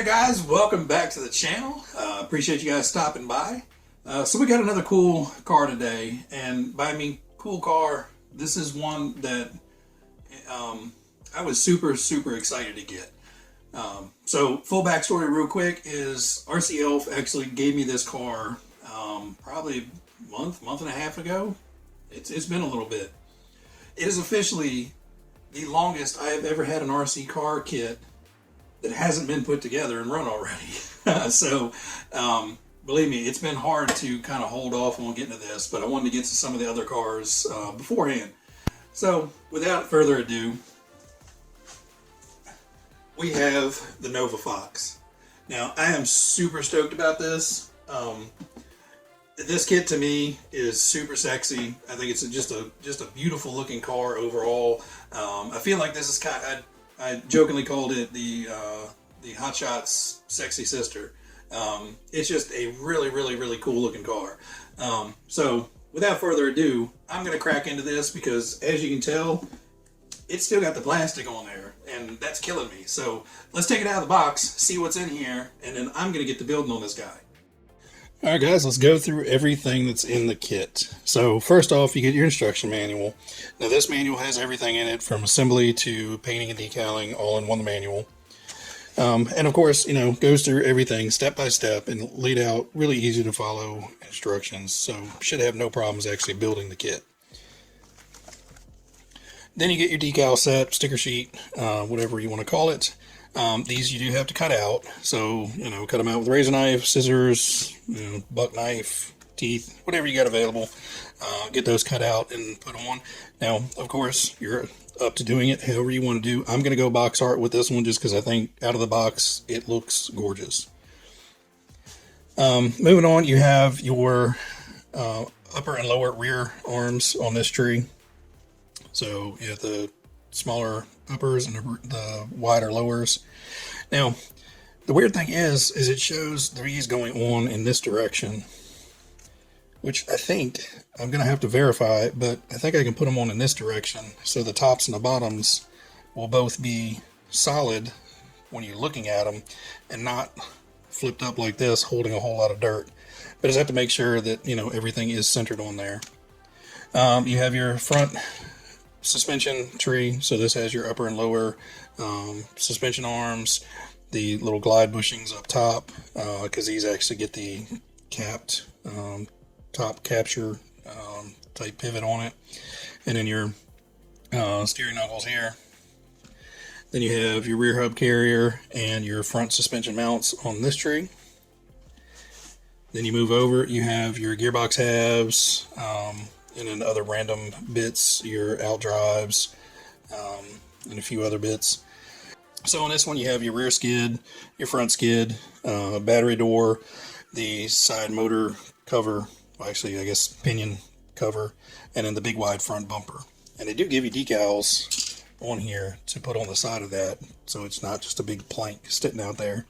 Alright guys, welcome back to the channel. Appreciate you guys stopping by. So we got another cool car today, and by I mean cool car, this is one that I was super excited to get. So full backstory real quick is RC Elf actually gave me this car probably a month and a half ago. It's been a little bit. It is officially the longest I have ever had an RC car kit that hasn't been put together and run already. So believe me, it's been hard to kind of hold off on getting to this, but I wanted to get to some of the other cars beforehand. So without further ado, we have the Nova Fox. Now I am super stoked about this. This kit to me is super sexy. I think it's just a beautiful looking car overall. I feel like this is I jokingly called it the Hot Shots sexy sister. It's just a really cool looking car. So without further ado, I'm gonna crack into this because as you can tell, it's still got the plastic on there, and that's killing me. So let's take it out of the box, see what's in here, and then I'm gonna get to building on this guy. Alright guys, let's go through everything that's in the kit. So first off, you get your instruction manual. Now this manual has everything in it from assembly to painting and decaling all in one manual. And of course, goes through everything step by step and laid out really easy to follow instructions. So should have no problems actually building the kit. Then you get your decal set, sticker sheet, whatever you want to call it. These you do have to cut out, so cut them out with a razor knife, scissors, buck knife, teeth, whatever you got available. Get those cut out and put them on. Now, of course, you're up to doing it however you want to do. I'm going to go box art with this one just because I think out of the box it looks gorgeous. Moving on, you have your upper and lower rear arms on this tree. So you have the smaller uppers and the wider lowers. Now, the weird thing is it shows these going on in this direction, which I think I'm going to have to verify, but I think I can put them on in this direction. So the tops and the bottoms will both be solid when you're looking at them and not flipped up like this, holding a whole lot of dirt. But I just have to make sure that, everything is centered on there. You have your front suspension tree, so this has your upper and lower suspension arms, the little glide bushings up top, because these actually get the capped top capture type pivot on it, and then your steering knuckles here. Then you have your rear hub carrier and your front suspension mounts on this tree. Then you move over, you have your gearbox halves, and then other random bits, your out drives, and a few other bits. So on this one you have your rear skid, your front skid, battery door, the side motor cover, well, actually I guess pinion cover, and then the big wide front bumper. And they do give you decals on here to put on the side of that, so it's not just a big plank sitting out there.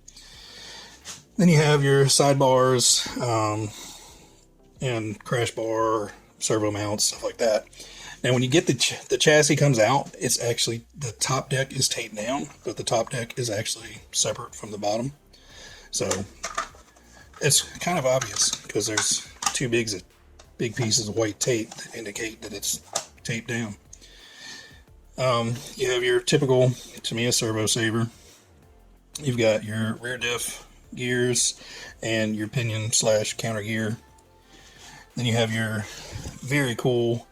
Then you have your sidebars and crash bar, servo mounts, stuff like that. Now when you get the chassis comes out, it's actually, the top deck is taped down, but the top deck is actually separate from the bottom. So it's kind of obvious because there's two big pieces of white tape that indicate that it's taped down. You have your typical Tamiya servo saver. You've got your rear diff gears and your pinion / counter gear. Then you have your very cool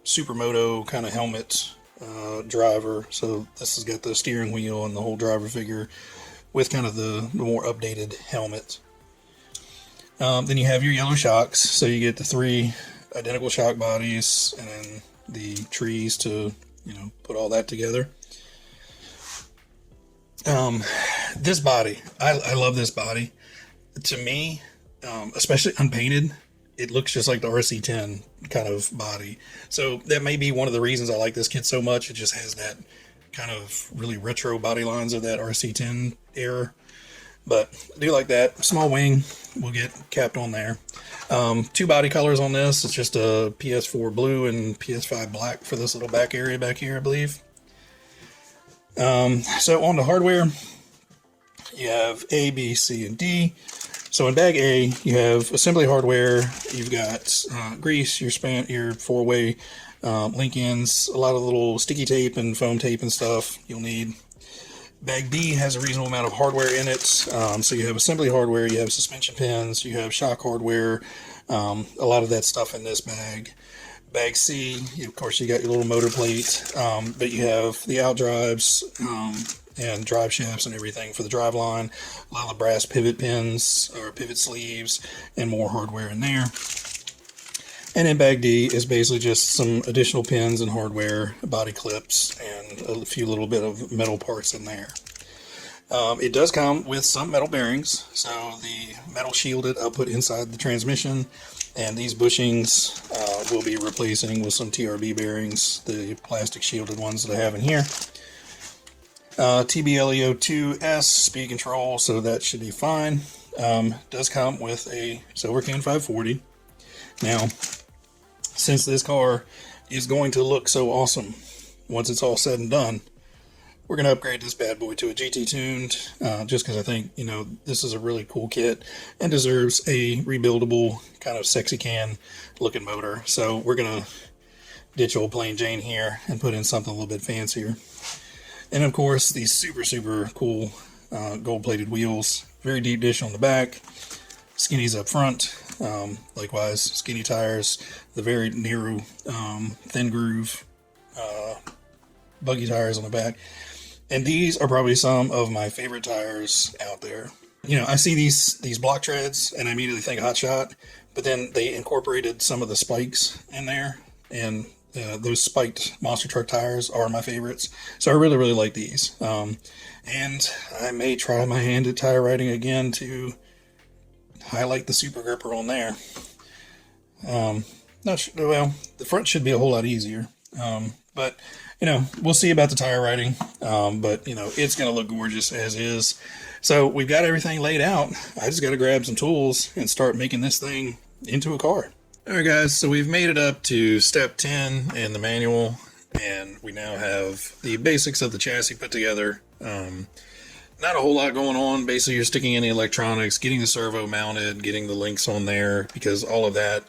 Supermoto kind of helmet driver. So this has got the steering wheel and the whole driver figure with kind of the more updated helmet. Then you have your yellow shocks. So you get the 3 identical shock bodies and then the trees to put all that together. This body, I love this body. To me, especially unpainted, it looks just like the RC10 kind of body. So that may be one of the reasons I like this kit so much. It just has that kind of really retro body lines of that RC10 era. But I do like that. Small wing will get capped on there. 2 body colors on this. It's just a PS4 blue and PS5 black for this little back area back here, I believe. So on the hardware, you have A, B, C, and D. So in bag A, you have assembly hardware. You've got grease, your 4-way link ends, a lot of little sticky tape and foam tape and stuff you'll need. Bag B has a reasonable amount of hardware in it. So you have assembly hardware, you have suspension pins, you have shock hardware, a lot of that stuff in this bag. Bag C, of course, you got your little motor plate, but you have the out drives and drive shafts and everything for the drive line, a lot of the brass pivot pins or pivot sleeves, and more hardware in there. And in bag D is basically just some additional pins and hardware, body clips, and a few little bit of metal parts in there. It does come with some metal bearings, so the metal shielded I'll put inside the transmission, and these bushings we'll be replacing with some TRB bearings, the plastic shielded ones that I have in here. TBLEO2S speed control, so that should be fine. Does come with a Silvercan 540. Now, since this car is going to look so awesome once it's all said and done, we're going to upgrade this bad boy to a GT tuned, just because I think, you know, this is a really cool kit and deserves a rebuildable kind of sexy can looking motor. So we're going to ditch old plain Jane here and put in something a little bit fancier. And of course, these super cool gold-plated wheels. Very deep dish on the back. Skinnies up front. Likewise, skinny tires. The very narrow, thin groove buggy tires on the back. And these are probably some of my favorite tires out there. You know, I see these block treads and I immediately think Hot Shot, but then they incorporated some of the spikes in there, and those spiked monster truck tires are my favorites. So I really like these. And I may try my hand at tire riding again to highlight the super gripper on there. Not sure, well, the front should be a whole lot easier. But, you know, we'll see about the tire riding. But, you know, it's going to look gorgeous as is. So we've got everything laid out. I just got to grab some tools and start making this thing into a car. Alright guys, so we've made it up to step 10 in the manual, and we now have the basics of the chassis put together. Not a whole lot going on. Basically, you're sticking in the electronics, getting the servo mounted, getting the links on there, because all of that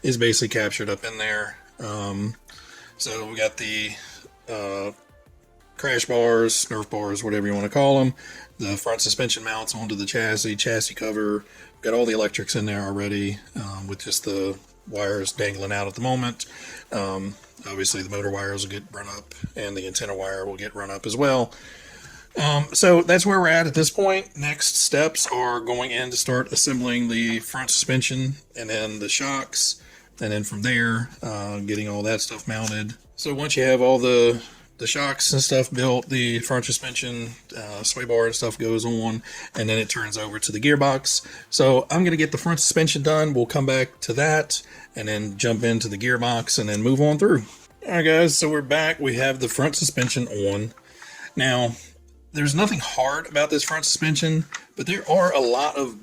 is basically captured up in there. So we got the crash bars, Nerf bars, whatever you want to call them, the front suspension mounts onto the chassis cover. Got all the electrics in there already, with just the wires dangling out at the moment. Obviously the motor wires will get run up and the antenna wire will get run up as well. So that's where we're at this point. Next steps are going in to start assembling the front suspension and then the shocks, and then from there getting all that stuff mounted. So once you have all the shocks and stuff built, the front suspension, sway bar and stuff goes on, and then it turns over to the gearbox. So I'm going to get the front suspension done. We'll come back to that and then jump into the gearbox and then move on through. Alright guys, so we're back. We have the front suspension on. Now, there's nothing hard about this front suspension, but there are a lot of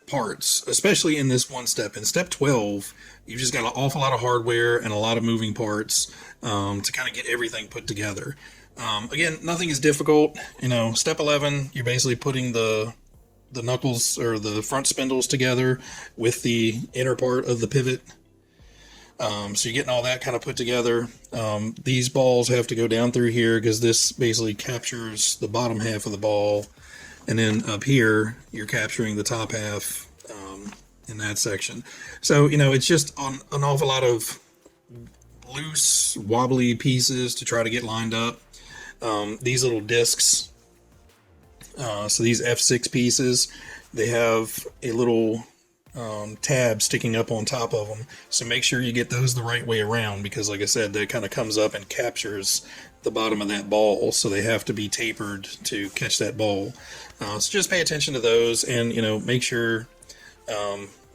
parts, especially in this one step. In step 12, you've just got an awful lot of hardware and a lot of moving parts to kind of get everything put together. Again, nothing is difficult. You know, step 11, you're basically putting the knuckles or the front spindles together with the inner part of the pivot. So you're getting all that kind of put together. These balls have to go down through here because this basically captures the bottom half of the ball. And then up here, you're capturing the top half in that section. So, you know, it's just an awful lot of loose, wobbly pieces to try to get lined up. These little discs, so these F6 pieces, they have a little tab sticking up on top of them. So make sure you get those the right way around, because like I said, that kind of comes up and captures the bottom of that ball. So they have to be tapered to catch that ball. So just pay attention to those, and, you know, make sure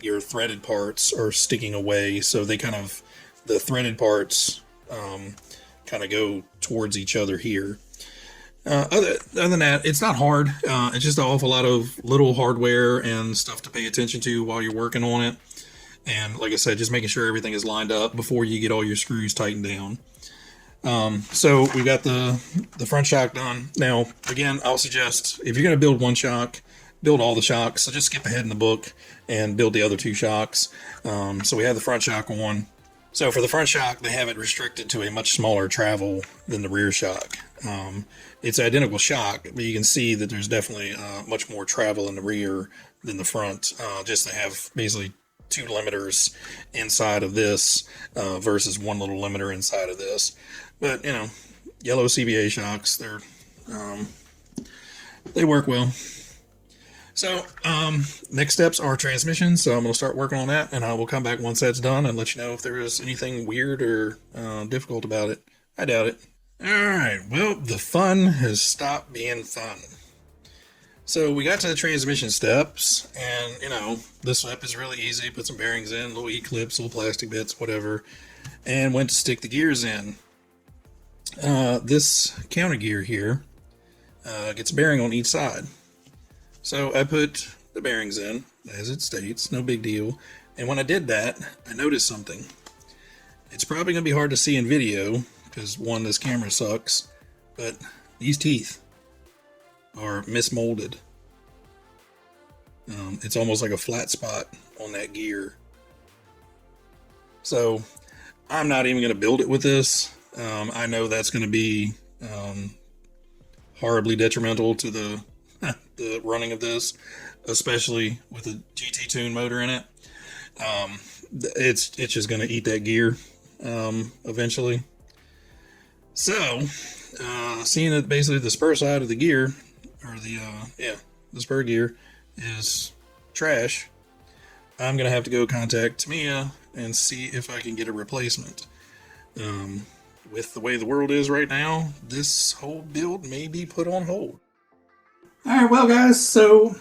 your threaded parts are sticking away. So they kind of, the threaded parts kind of go towards each other here. Other than that, it's not hard. It's just an awful lot of little hardware and stuff to pay attention to while you're working on it. And like I said, just making sure everything is lined up before you get all your screws tightened down. So we've got the front shock done. Now, again, I'll suggest if you're going to build one shock, build all the shocks. So just skip ahead in the book and build the other 2 shocks. So we have the front shock on. So for the front shock, they have it restricted to a much smaller travel than the rear shock. It's an identical shock, but you can see that there's definitely much more travel in the rear than the front. Just they have basically 2 limiters inside of this versus 1 little limiter inside of this. But, you know, yellow CBA shocks, they work well. So, next steps are transmission. So I'm going to start working on that, and I will come back once that's done and let you know if there is anything weird or difficult about it. I doubt it. All right. Well, the fun has stopped being fun. So we got to the transmission steps, and, you know, this step is really easy. Put some bearings in, little E-clips, little plastic bits, whatever, and went to stick the gears in. This counter gear here gets a bearing on each side. So I put the bearings in, as it states, no big deal. And when I did that, I noticed something. It's probably going to be hard to see in video, because 1, this camera sucks, but these teeth are mismolded. It's almost like a flat spot on that gear. So I'm not even going to build it with this. I know that's going to be horribly detrimental to the running of this, especially with a GT Tune motor in it. It's just going to eat that gear eventually. So, seeing that basically the spur side of the gear, or the spur gear is trash, I'm going to have to go contact Tamiya and see if I can get a replacement. With the way the world is right now, this whole build may be put on hold. Alright, well guys, so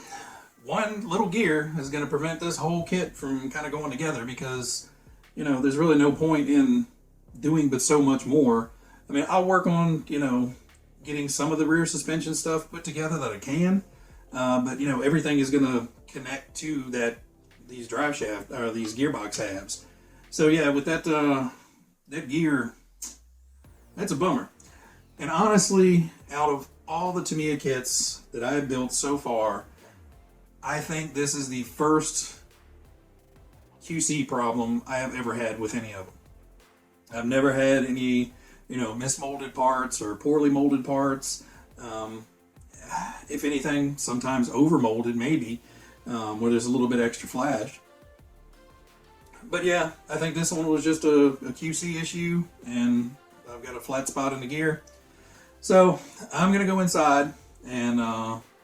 1 little gear is going to prevent this whole kit from kind of going together, because, you know, there's really no point in doing but so much more. I mean, I'll work on, you know, getting some of the rear suspension stuff put together that I can, but, you know, everything is going to connect to these drive shaft, or these gearbox halves. So yeah, with that gear, that's a bummer. And honestly, out of all the Tamiya kits that I have built so far, I think this is the first QC problem I have ever had with any of them. I've never had any, you know, mismolded parts or poorly molded parts. If anything, sometimes overmolded maybe, where there's a little bit extra flash. But yeah, I think this one was just a QC issue, and I've got a flat spot in the gear. So I'm going to go inside and,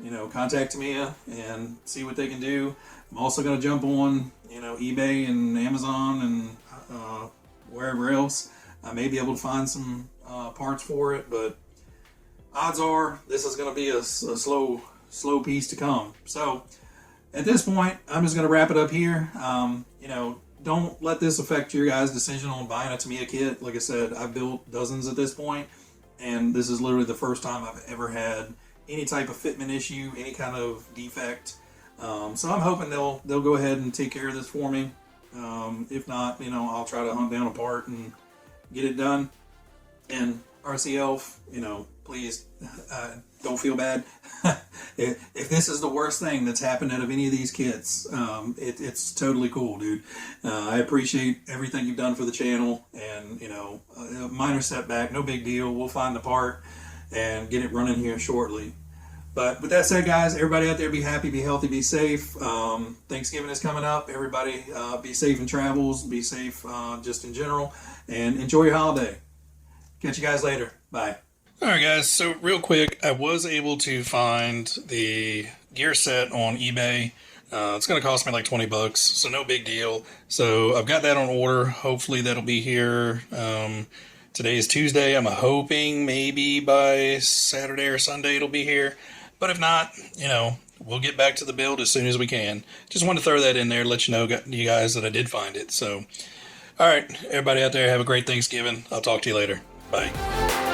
you know, contact Tamiya and see what they can do. I'm also going to jump on, you know, eBay and Amazon and wherever else. I may be able to find some parts for it, but odds are this is going to be a slow piece to come. So at this point, I'm just going to wrap it up here. You know, don't let this affect your guys' decision on buying a Tamiya kit. Like I said, I've built dozens at this point, and this is literally the first time I've ever had any type of fitment issue, any kind of defect. So I'm hoping they'll go ahead and take care of this for me. If not, you know, I'll try to hunt down a part and get it done. And RC Elf, you know, please don't feel bad. If this is the worst thing that's happened out of any of these kits, it's totally cool, dude. I appreciate everything you've done for the channel, and, you know, a minor setback, no big deal. We'll find the part and get it running here shortly. But with that said, guys, everybody out there, be happy, be healthy, be safe. Thanksgiving is coming up. Everybody be safe in travels, be safe just in general, and enjoy your holiday. Catch you guys later. Bye. Alright guys, so real quick, I was able to find the gear set on eBay. It's going to cost me like 20 bucks, so no big deal. So I've got that on order. Hopefully that'll be here. Today is Tuesday. I'm hoping maybe by Saturday or Sunday it'll be here. But if not, you know, we'll get back to the build as soon as we can. Just wanted to throw that in there, let you know, you guys, that I did find it. So, alright, everybody out there, have a great Thanksgiving. I'll talk to you later. Bye.